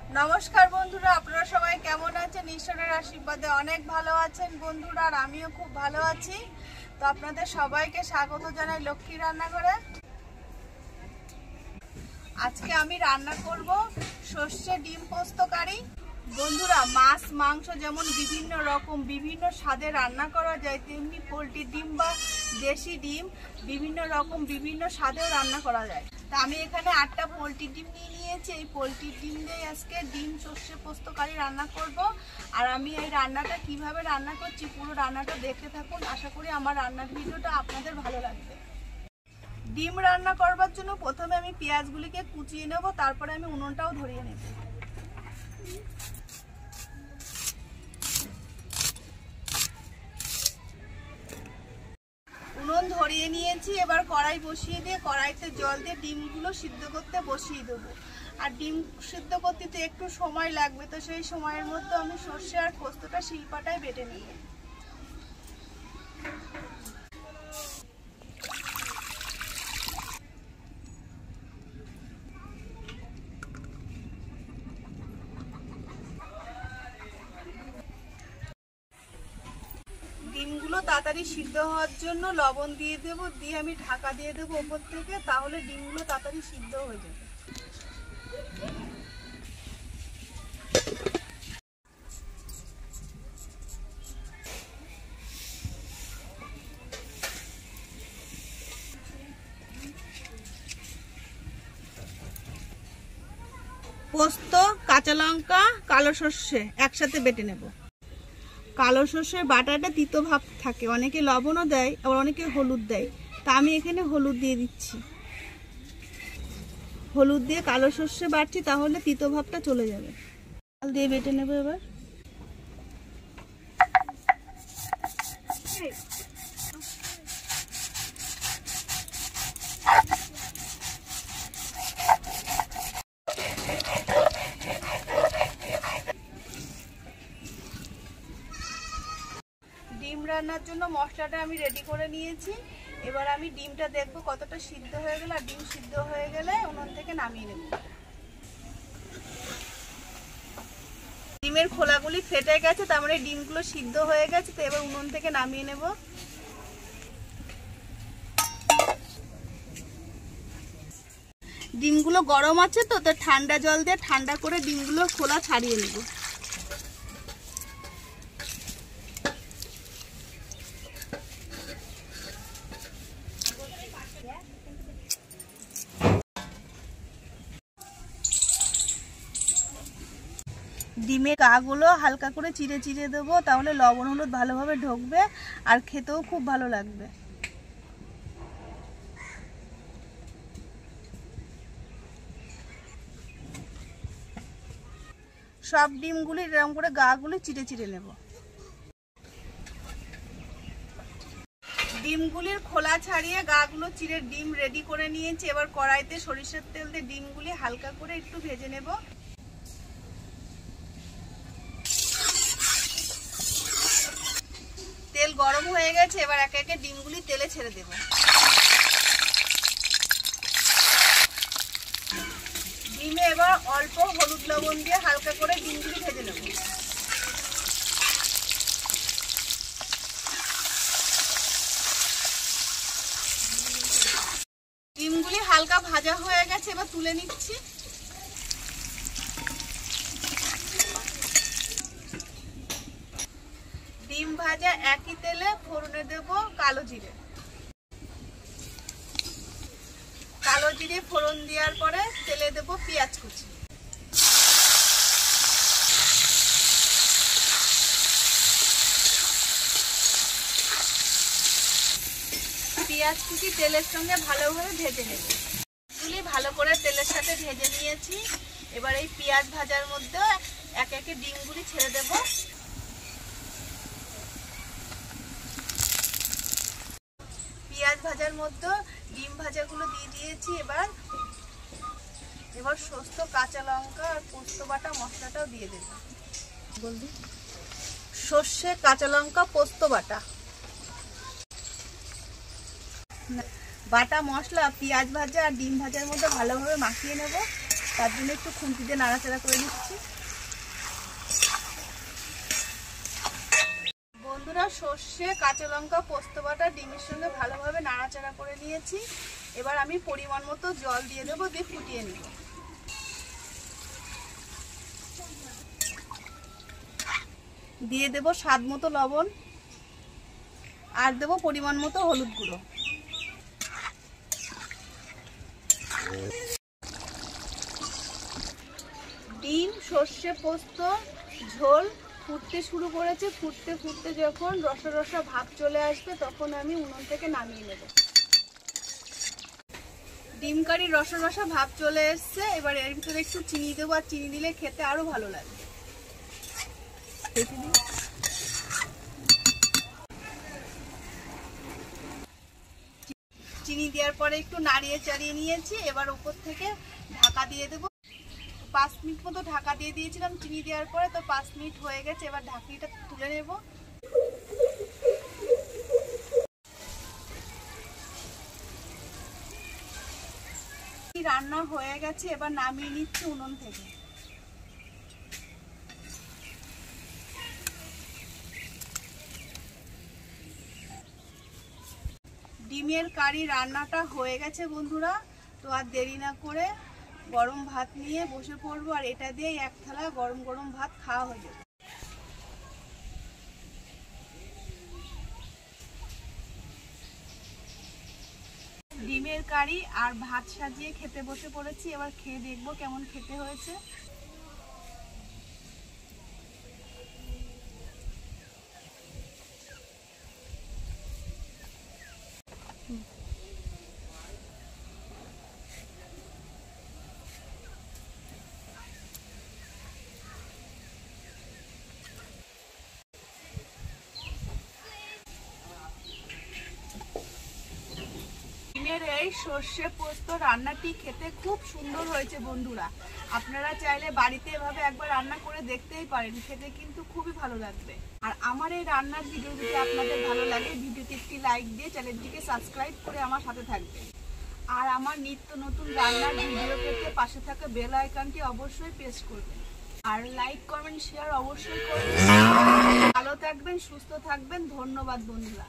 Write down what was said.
नमस्कार बंधुरा आपनारा सबाई केमन आछेन ईश्वरेर आशीर्वादे अनेक भालो आछेन बंधुरा और आमिओ खूब भालो आछि। तो आपनादेर सबाइके स्वागत जानाई लक्ष्मी रान्नाघरे। आजके आमी रान्ना करब सर्षे डिम पोस्तकारी। बंधुरा माछ मांस जेमन विभिन्न रकम विभिन्न स्वादे रान्ना करा जाय तेमनि पोल्ट्री डिम बा देशी डिम विभिन्न रकम विभिन्न स्वादे रान्ना करा जाय। तो आमी एखाने 8टा पोल्ट्री डिम निये नियेछि। एई पोल्ट्री डिम दिये आजके डिम सर्षे पोस्तकारी रान्ना करब। और आमी एई रान्नाटा किभाबे रान्ना करछि पुरो रान्नाटा देखते थाकुन। आशा करी आमार रान्नार भिडियोटा आपनादेर भालो लागबे। डिम रान्ना करবার জন্য প্রথমে আমি পেঁয়াজগুলিকে কুচিয়ে নেব, তারপরে আমি উনুনটাও ধরিয়ে নেব। উনুন ধরিয়ে নিয়েছি। এবার কড়াই বসিয়ে দিয়ে কড়াইতে জল দিয়ে ডিমগুলো সিদ্ধ করতে বসিয়ে দেব। আর ডিম সিদ্ধ করতে তো একটু সময় লাগবে, তো সেই সময়ের মধ্যে আমি সরষে আর পোস্তটা শিলপাটায় বেটে নেব। ডিমগুলো তাড়াতাড়ি সিদ্ধ হওয়ার জন্য লবণ দিয়ে দেব, দিয়ে আমি ঢাকা দিয়ে দেব উপর থেকে, তাহলে ডিমগুলো তাড়াতাড়ি সিদ্ধ হয়ে যাবে। পোস্ত, কাঁচা লঙ্কা, কালো সর্ষে একসাথে বেটে নেব। কালো সর্ষের বাটাটা তিতো ভাব থাকে, অনেকে লবণও দেয় আবার অনেকে হলুদ দেয়। তা আমি এখানে হলুদ দিয়ে দিচ্ছি। হলুদ দিয়ে কালো সর্ষে বাটছি, তাহলে তিতো ভাবটা চলে যাবে। চাল দিয়ে বেটে নেব এবার। ডিম রান্নার জন্য মশলাটা আমি রেডি করে নিয়েছি। এবার আমি ডিমটা দেখবো কতটা সিদ্ধ হয়ে গেল। আর ডিম সিদ্ধ হয়ে গেলে উনুন থেকে নামিয়ে নেব। ডিমের খোলাগুলি ফেটে গেছে, তার মানে ডিমগুলো সিদ্ধ হয়ে গেছে। তো এবার উনুন থেকে নামিয়ে নেব। ডিমগুলো গরম আছে, তো ঠান্ডা জল দিয়ে ঠান্ডা করে ডিমগুলো খোলা ছাড়িয়ে নেব। ডিমের গাগুলো হালকা করে চিড়ে চিড়ে দেবো, তাহলে লবণ হলুদ ভালোভাবে ঢুকবে আর খেতেও খুব ভালো লাগবে। সব ডিমগুলি এরকম করে গাগুলি চিড়ে চিড়ে নেব। ডিমগুলির খোলা ছাড়িয়ে গাগুলো চিড়ে ডিম রেডি করে নিয়েছি। এবার কড়াইতে সরিষার তেল দিয়ে ডিমগুলি হালকা করে একটু ভেজে নেব। তেল গরম হয়ে গেছে, এবার একে একে ডিমগুলি তেলে ছেড়ে দেব। ডিমে এবার অল্প হলুদ লবণ দিয়ে হালকা করে ডিমগুলি ভেজে নেব। ডিমগুলি হালকা ভাজা হয়ে গেছে, এবার তুলে নিচ্ছি। ডিম ভাজা একই তেলে ফোড়নে দেব কালো জিরে। কালো জিরে ফোড়ন দেওয়ার পরে তেলে দেব পেঁয়াজ কুচি। পেঁয়াজ কুচি তেলের সঙ্গে ভালোভাবে ভেজে নেব। এগুলি ভালো করে তেলের সাথে ভেজে নিয়েছি। এবার এই পেঁয়াজ ভাজার মধ্যে একে একে ডিমগুলি ছেড়ে দেব। পেঁয়াজ ভাজার মধ্যে ডিম ভাজাগুলো দিয়ে দিয়েছি। এবার পোস্ত, কাঁচা লঙ্কা আর পোস্ত বাটা মশলাটাও দিয়ে দেব। বলবি সর্ষে, কাঁচা লঙ্কা, পোস্ত বাটা। বাটা মশলা পেঁয়াজ ভাজা আর ডিম ভাজার মধ্যে ভালোভাবে মাখিয়ে নেব। তার জন্য একটু খুন্তি দিয়ে নাড়াচাড়া করে নিচ্ছি। বন্ধুরা, সর্ষে, কাঁচা লঙ্কা, পোস্ত বাটা ডিমের সঙ্গে ভালোভাবে নাড়াচাড়া করে নিয়েছি। এবার আমি পরিমাণ মতো জল দিয়ে দেবো, দিয়ে ফুটিয়ে নেব। দিয়ে দেব স্বাদ মতো লবণ, আর দেব পরিমাণ মতো হলুদ গুঁড়ো। ডিম সর্ষে পোস্ত ঝোল ফুটতে শুরু করেছে। ফুটতে ফুটতে যখন রসা রসা ভাব চলে আসবে তখন আমি উনুন থেকে নামিয়ে নেব। ডিম কারির রসা রসা ভাব চলে এসছে। এবার এর ভিতরে একটু চিনি দেবো, আর চিনি দিলে খেতে আরো ভালো লাগবে। চিনি দেওয়ার পরে একটু নাড়িয়ে চাড়িয়ে নিয়েছি। এবার উপর থেকে ঢাকা দিয়ে দেবো। 5 মিনিট মতো ঢাকা দিয়ে দিয়েছিলাম চিনি দেওয়ার পরে, তো 5 মিনিট হয়ে গেছে। এবার ঢাকনিটা তুলে নেব। রান্না হয়ে গেছে, এবার নামিয়ে নিচ্ছি উনুন থেকে। ডিমের কারি রান্নাটা হয়ে গেছে বন্ধুরা। তো আর দেরি না করে গরম ভাত নিয়ে বসে পড়বো, আর এটা দিয়ে এক থালা গরম গরম ভাত খাওয়া হয়ে যাবে। ডিমের কারি আর ভাত সাজিয়ে খেতে বসে পড়েছি। এবার খেয়ে দেখবো কেমন খেতে হয়েছে। ডিমের এই সর্ষে পোস্ত রান্নাটি খেতে খুব সুন্দর হয়েছে বন্ধুরা। আপনারা চাইলে বাড়িতে এভাবে একবার রান্না করে দেখতেই পারেন, খেতে কিন্তু খুবই ভালো লাগবে। আর আমার এই রান্নার ভিডিও যদি আপনাদের ভালো লাগে, ভিডিওতে একটি লাইক দিয়ে চ্যানেলটিকে সাবস্ক্রাইব করে আমার সাথে থাকবেন। আর আমার নিত্য নতুন রান্নার ভিডিও পেতে পাশে থাকা বেল আইকনটি অবশ্যই প্রেস করবেন। আর লাইক কমেন্ট শেয়ার অবশ্যই করবেন। ভালো থাকবেন, সুস্থ থাকবেন। ধন্যবাদ বন্ধুরা।